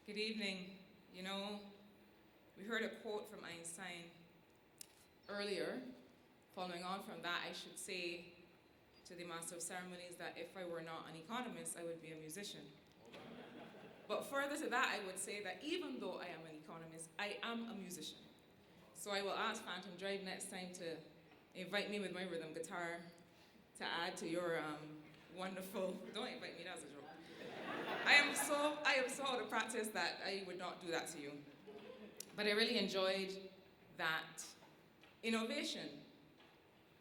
Good evening. You know, we heard a quote from Einstein earlier. Following on from that, I should say to the Master of Ceremonies that if I were not an economist, I would be a musician. But further to that, I would say that even though I am an economist, I am a musician. So I will ask Phantom Drive next time to invite me with my rhythm guitar to add to your wonderful. Don't invite me, that's a joke. I am so out of practice that I would not do that to you. But I really enjoyed that innovation.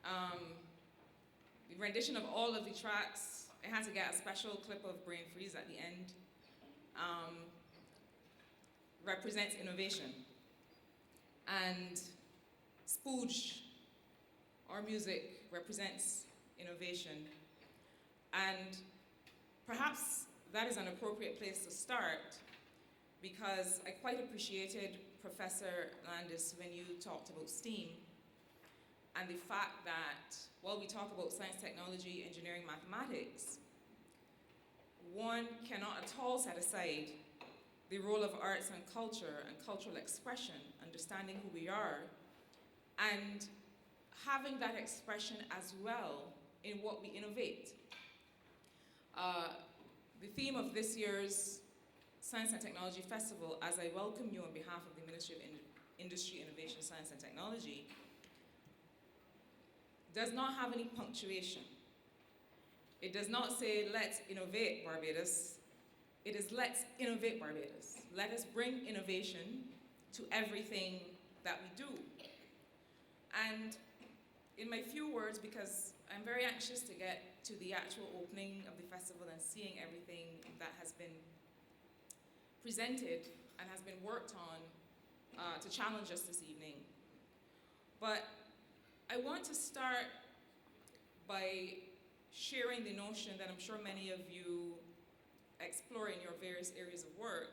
The rendition of all of the tracks. I had to get a special clip of Brain Freeze at the end. Represents innovation. And Spooge, our music, represents innovation. And perhaps that is an appropriate place to start because I quite appreciated Professor Landis when you talked about STEAM and the fact that while we talk about science, technology, engineering, mathematics, one cannot at all set aside the role of arts and culture and cultural expression, understanding who we are, and having that expression as well in what we innovate. The theme of this year's Science and Technology Festival, as I welcome you on behalf of the Ministry of Industry, Innovation, Science and Technology, does not have any punctuation. It does not say, let's innovate Barbados. It is, let's innovate Barbados. Let us bring innovation to everything that we do. And in my few words, because I'm very anxious to get to the actual opening of the festival and seeing everything that has been presented and has been worked on to challenge us this evening. But I want to start by sharing the notion that I'm sure many of you explore in your various areas of work,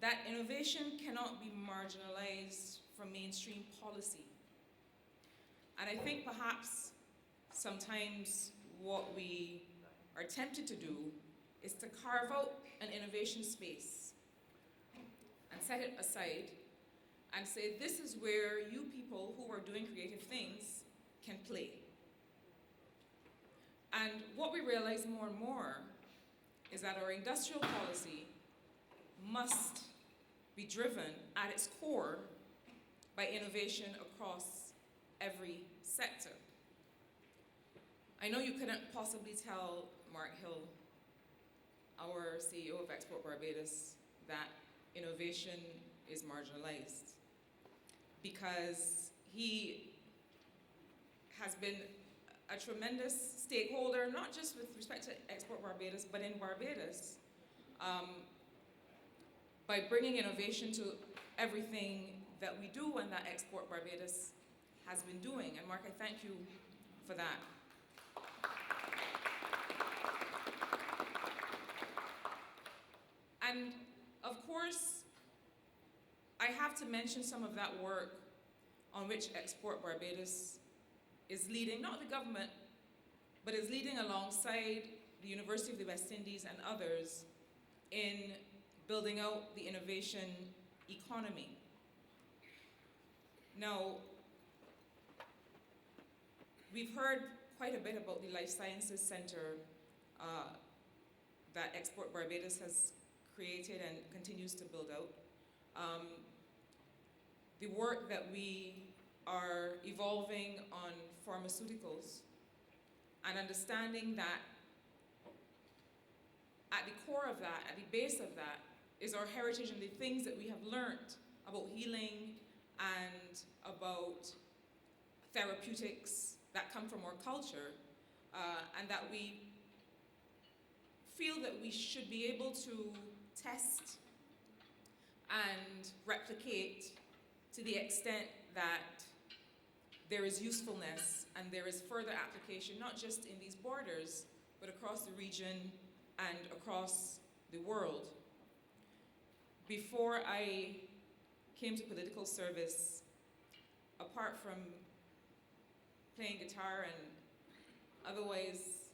that innovation cannot be marginalized from mainstream policy. And I think perhaps sometimes what we are tempted to do is to carve out an innovation space and set it aside and say, this is where you people who are doing creative things can play. And what we realize more and more is that our industrial policy must be driven at its core by innovation across every sector. I know you couldn't possibly tell Mark Hill, our CEO of Export Barbados, that innovation is marginalized because he has been a tremendous stakeholder, not just with respect to Export Barbados, but in Barbados, by bringing innovation to everything that we do and that Export Barbados has been doing. And Mark, I thank you for that. And of course, I have to mention some of that work on which Export Barbados is leading, not the government, but is leading alongside the University of the West Indies and others in building out the innovation economy. Now, we've heard quite a bit about the Life Sciences Center that Export Barbados has created and continues to build out. The work that we are evolving on pharmaceuticals and understanding that at the core of that, at the base of that, is our heritage and the things that we have learned about healing and about therapeutics that come from our culture, and that we feel that we should be able to test and replicate to the extent that there is usefulness and there is further application, not just in these borders, but across the region and across the world. Before I came to political service, apart from playing guitar and otherwise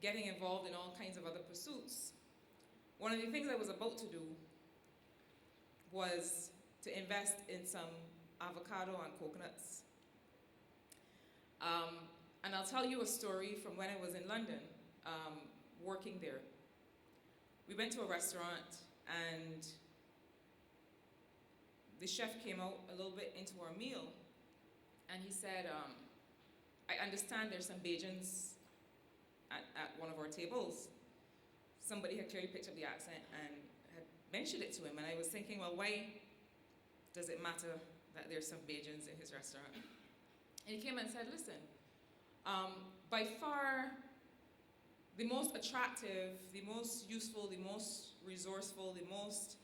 getting involved in all kinds of other pursuits, one of the things I was about to do was to invest in some avocado and coconuts. And I'll tell you a story from when I was in London, working there. We went to a restaurant and the chef came out a little bit into our meal and he said, I understand there's some Bajans at one of our tables. Somebody had clearly picked up the accent and had mentioned it to him, and I was thinking, well, why does it matter that there's some Bajans in his restaurant? And he came and said, listen, by far the most attractive, the most useful, the most resourceful, the most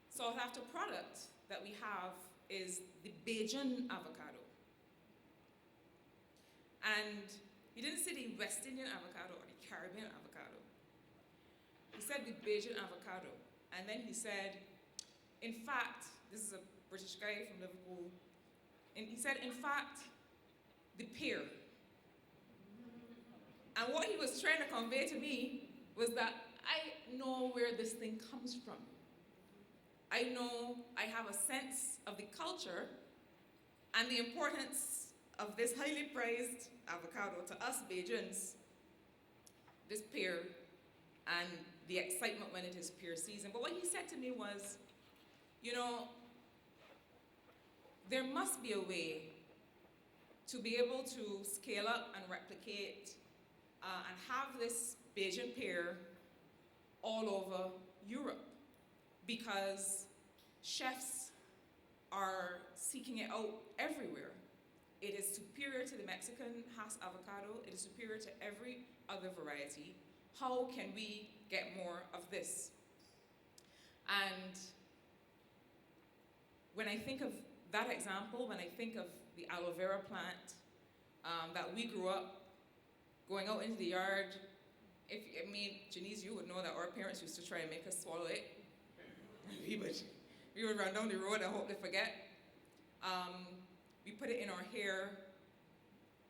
sought after product that we have is the Bajan avocado. And he didn't say the West Indian avocado or the Caribbean avocado. He said the Bajan avocado. And then he said, in fact, this is a British guy from Liverpool, and he said, in fact, the pear. And what he was trying to convey to me was that I know where this thing comes from. I know, I have a sense of the culture and the importance of this highly prized avocado to us Bajans, this pear, and the excitement when it is pear season. But what he said to me was, you know, there must be a way to be able to scale up and replicate and have this Bajan pear all over Europe, because chefs are seeking it out everywhere. It is superior to the Mexican Hass avocado. It is superior to every other variety. How can we get more of this? And when I think of that example, when I think of the aloe vera plant that we grew up going out into the yard, Janice, you would know that our parents used to try and make us swallow it. we would run down the road and hope to forget. We put it in our hair.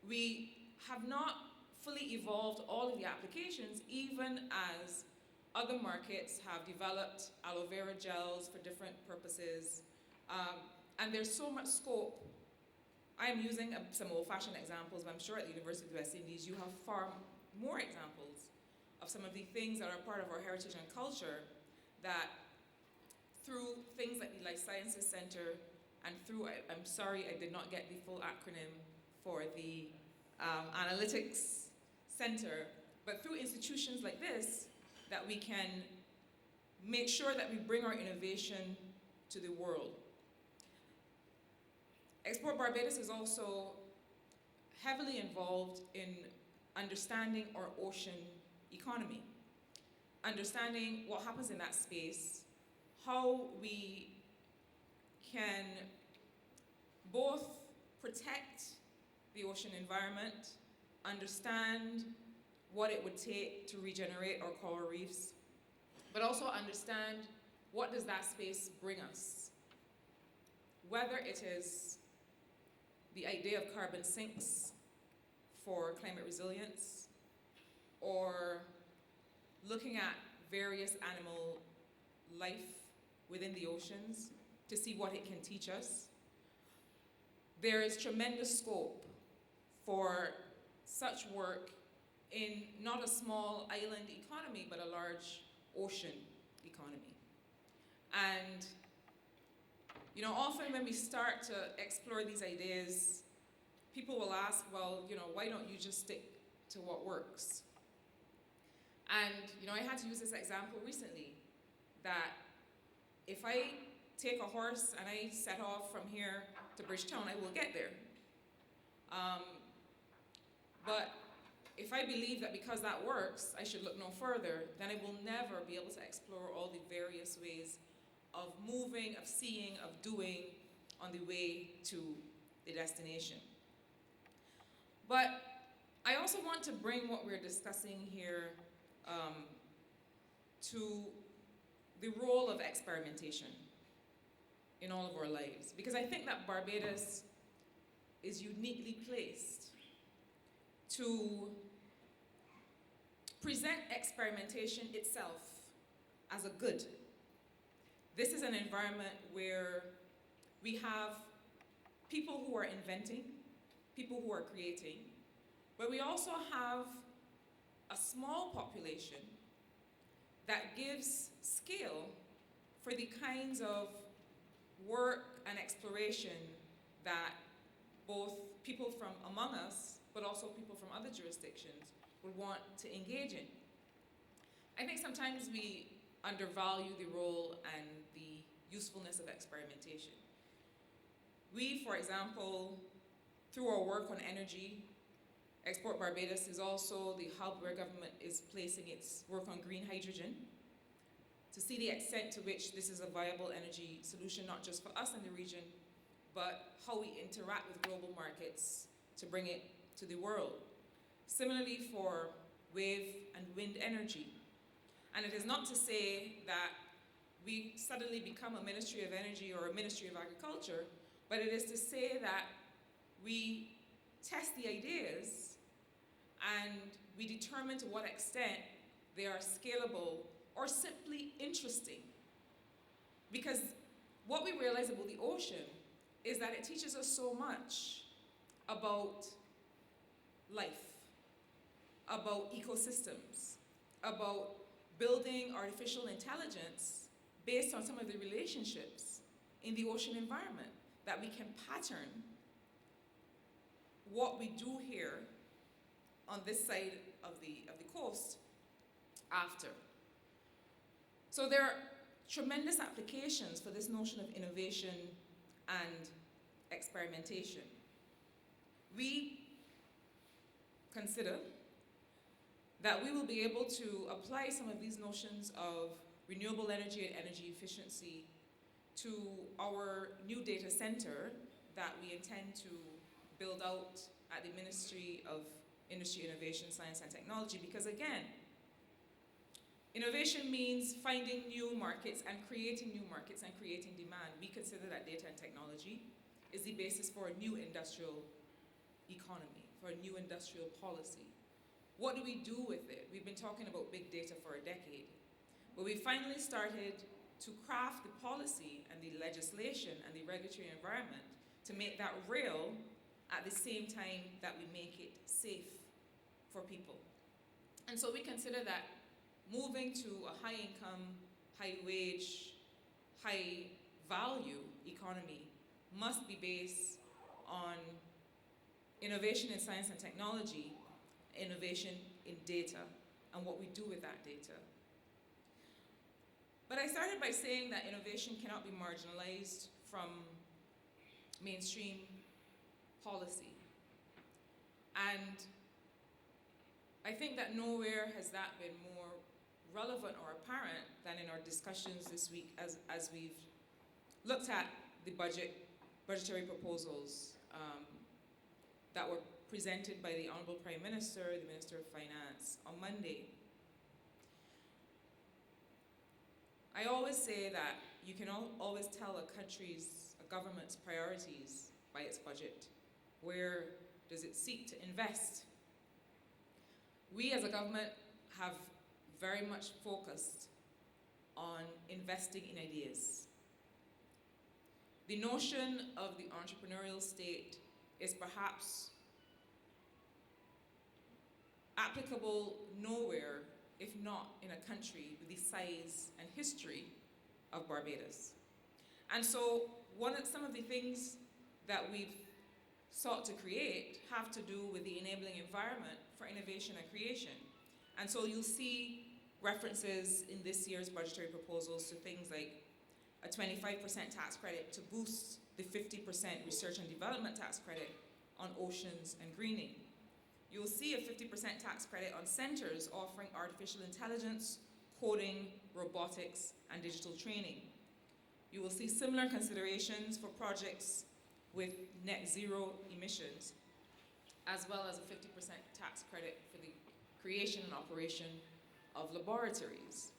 We have not fully evolved all of the applications, even as other markets have developed aloe vera gels for different purposes. And there's so much scope. I'm using some old-fashioned examples, but I'm sure at the University of the West Indies you have far more examples of some of the things that are part of our heritage and culture that through things like the Life Sciences Center and through, I'm sorry I did not get the full acronym for the Analytics Center, but through institutions like this that we can make sure that we bring our innovation to the world. Export Barbados is also heavily involved in understanding our ocean economy, understanding what happens in that space, how we can both protect the ocean environment, understand what it would take to regenerate our coral reefs, but also understand what does that space bring us. Whether it is the idea of carbon sinks for climate resilience, or looking at various animal life within the oceans to see what it can teach us. There is tremendous scope for such work in not a small island economy, but a large ocean economy. And you know, often when we start to explore these ideas, people will ask, well, you know, why don't you just stick to what works? And, you know, I had to use this example recently, that if I take a horse and I set off from here to Bridgetown, I will get there. But if I believe that because that works, I should look no further, then I will never be able to explore all the various ways of moving, of seeing, of doing on the way to the destination. But I also want to bring what we're discussing here to the role of experimentation in all of our lives. Because I think that Barbados is uniquely placed to present experimentation itself as a good. This is an environment where we have people who are inventing, people who are creating, but we also have a small population that gives scale for the kinds of work and exploration that both people from among us, but also people from other jurisdictions would want to engage in. I think sometimes we undervalue the role and the usefulness of experimentation. We, for example, through our work on energy, Export Barbados is also the hub where government is placing its work on green hydrogen to see the extent to which this is a viable energy solution, not just for us in the region, but how we interact with global markets to bring it to the world. Similarly for wave and wind energy. And it is not to say that we suddenly become a Ministry of Energy or a Ministry of Agriculture, but it is to say that we test the ideas and we determine to what extent they are scalable or simply interesting. Because what we realize about the ocean is that it teaches us so much about life, about ecosystems, about building artificial intelligence based on some of the relationships in the ocean environment, that we can pattern what we do here on this side of the coast after. So there are tremendous applications for this notion of innovation and experimentation. We consider that we will be able to apply some of these notions of renewable energy and energy efficiency to our new data center that we intend to build out at the Ministry of Industry, Innovation, Science and Technology, because again, innovation means finding new markets and creating demand. We consider that data and technology is the basis for a new industrial economy, for a new industrial policy. What do we do with it? We've been talking about big data for a decade, but we finally started to craft the policy and the legislation and the regulatory environment to make that real at the same time that we make it safe for people. And so we consider that moving to a high-income, high-wage, high-value economy must be based on innovation in science and technology, innovation in data, and what we do with that data. But I started by saying that innovation cannot be marginalized from mainstream policy. And I think that nowhere has that been more relevant or apparent than in our discussions this week as we've looked at the budgetary proposals that were presented by the Honorable Prime Minister, the Minister of Finance on Monday. I always say that you can always tell a government's priorities by its budget. Where does it seek to invest? We as a government have very much focused on investing in ideas. The notion of the entrepreneurial state is perhaps applicable nowhere, if not in a country with the size and history of Barbados. And so some of the things that we've sought to create have to do with the enabling environment for innovation and creation. And so you'll see references in this year's budgetary proposals to things like a 25% tax credit to boost the 50% research and development tax credit on oceans and greening. You'll see a 50% tax credit on centers offering artificial intelligence, coding, robotics, and digital training. You will see similar considerations for projects with net zero emissions, as well as a 50% tax credit for the creation and operation of laboratories.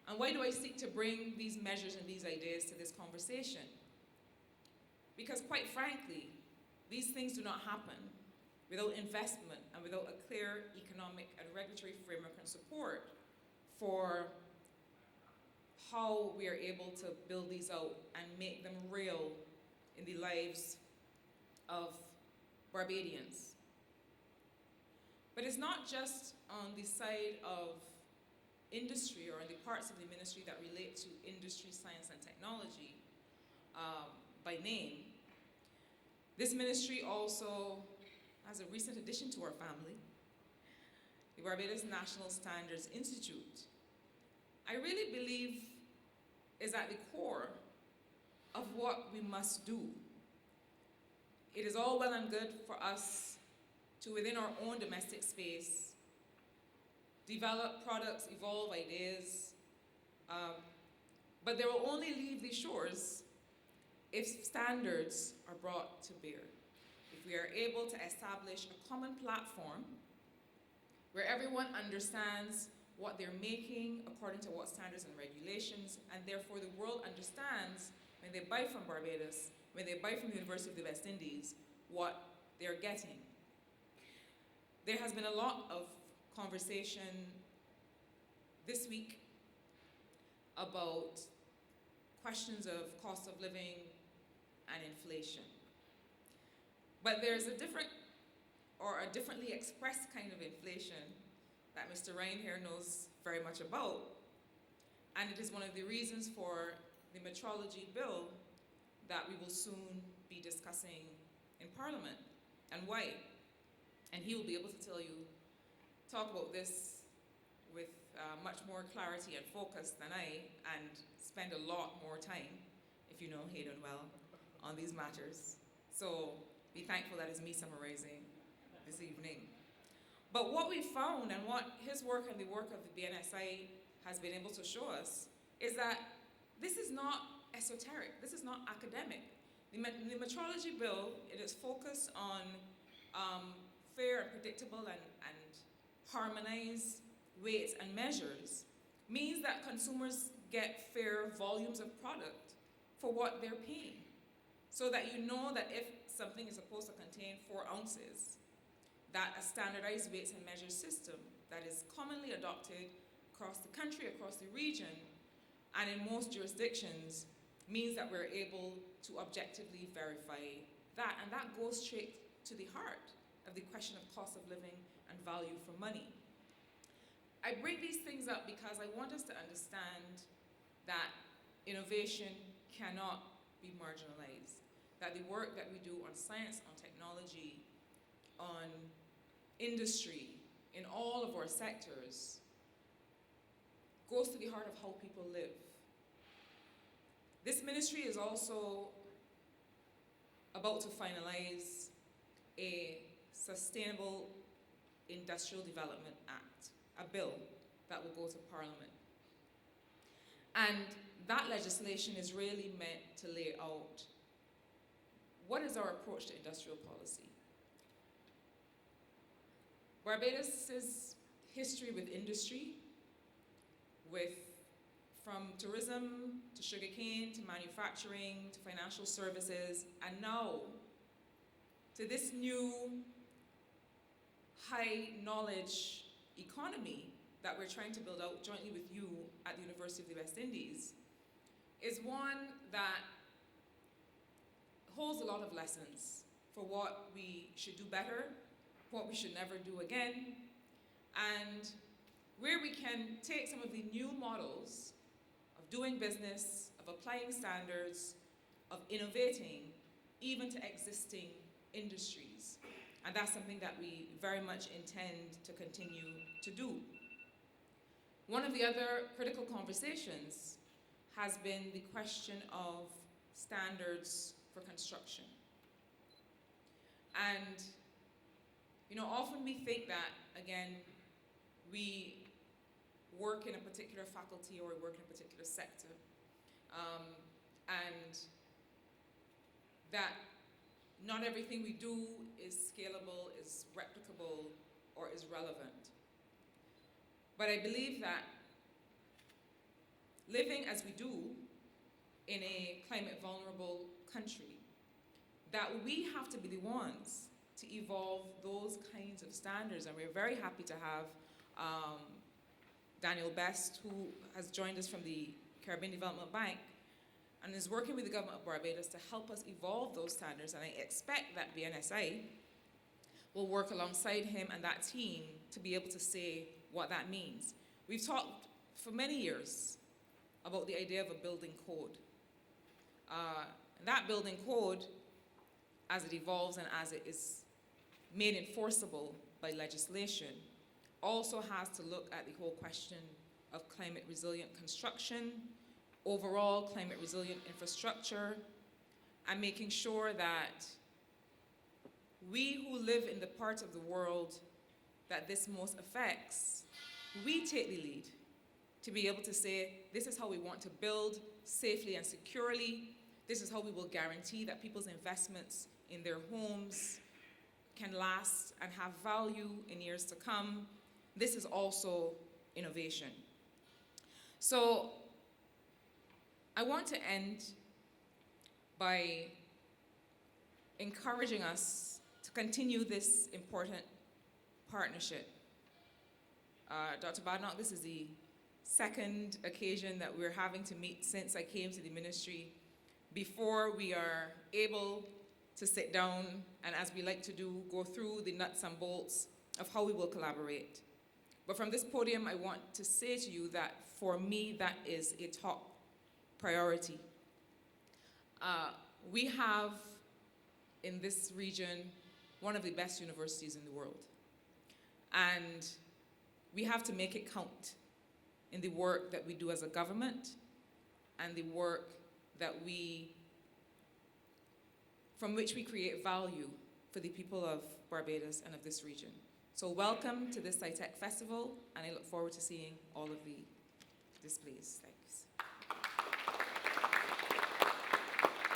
And why do I seek to bring these measures and these ideas to this conversation? Because quite frankly, these things do not happen without investment and without a clear economic economic and regulatory framework and support for how we are able to build these out and make them real in the lives of Barbadians. But it's not just on the side of industry or in the parts of the ministry that relate to industry, science, and technology by name. This ministry also has a recent addition to our family, the Barbados National Standards Institute. I really believe is at the core of what we must do. It is all well and good for us to, within our own domestic space, develop products, evolve ideas, but they will only leave the shores if standards are brought to bear. If we are able to establish a common platform where everyone understands what they're making according to what standards and regulations, and therefore the world understands when they buy from Barbados, when they buy from the University of the West Indies, what they're getting. There has been a lot of conversation this week about questions of cost of living and inflation. But there's a differently expressed kind of inflation that Mr. Ryan here knows very much about, and it is one of the reasons for the metrology bill that we will soon be discussing in Parliament, and why. And he will be able to talk about this with much more clarity and focus than I, and spend a lot more time, if you know Hayden well, on these matters. So be thankful that it's me summarizing this evening. But what we found, and what his work and the work of the BNSI has been able to show us, is that this is not esoteric, this is not academic. The metrology bill, it is focused on fair and predictable and harmonized weights and measures, means that consumers get fair volumes of product for what they're paying. So that you know that if something is supposed to contain 4 ounces, that a standardized weights and measures system that is commonly adopted across the country, across the region, and in most jurisdictions, means that we're able to objectively verify that. And that goes straight to the heart of the question of cost of living and value for money. I bring these things up because I want us to understand that innovation cannot be marginalized, that the work that we do on science, on technology, on industry, in all of our sectors, goes to the heart of how people live. This ministry is also about to finalize a Sustainable Industrial Development Act, a bill that will go to Parliament. And that legislation is really meant to lay out what is our approach to industrial policy. Barbados' history with industry, from tourism to sugarcane to manufacturing to financial services, and now to this new high knowledge economy that we're trying to build out jointly with you at the University of the West Indies, is one that holds a lot of lessons for what we should do better, what we should never do again, and where we can take some of the new models of doing business, of applying standards, of innovating, even to existing industries. And that's something that we very much intend to continue to do. One of the other critical conversations has been the question of standards for construction. And often we think that, again, we work in a particular faculty or we work in a particular sector, and that not everything we do is scalable, is replicable, or is relevant. But I believe that living as we do in a climate vulnerable country, that we have to be the ones to evolve those kinds of standards. And we're very happy to have Daniel Best, who has joined us from the Caribbean Development Bank and is working with the government of Barbados to help us evolve those standards. And I expect that BNSI will work alongside him and that team to be able to say what that means. We've talked for many years about the idea of a building code. That building code, as it evolves and as it is made enforceable by legislation, also has to look at the whole question of climate resilient construction, overall climate resilient infrastructure, and making sure that we who live in the part of the world that this most affects, we take the lead to be able to say, this is how we want to build safely and securely. This is how we will guarantee that people's investments in their homes can last and have value in years to come. This is also innovation. So I want to end by encouraging us to continue this important partnership. Dr. Badnock, this is the second occasion that we're having to meet since I came to the ministry, before we are able to sit down and, as we like to do, go through the nuts and bolts of how we will collaborate. But from this podium, I want to say to you that for me, that is a top priority. We have in this region one of the best universities in the world. And we have to make it count in the work that we do as a government and the work that from which we create value for the people of Barbados and of this region. So welcome to this SciTech Festival, and I look forward to seeing all of the displays. Thanks.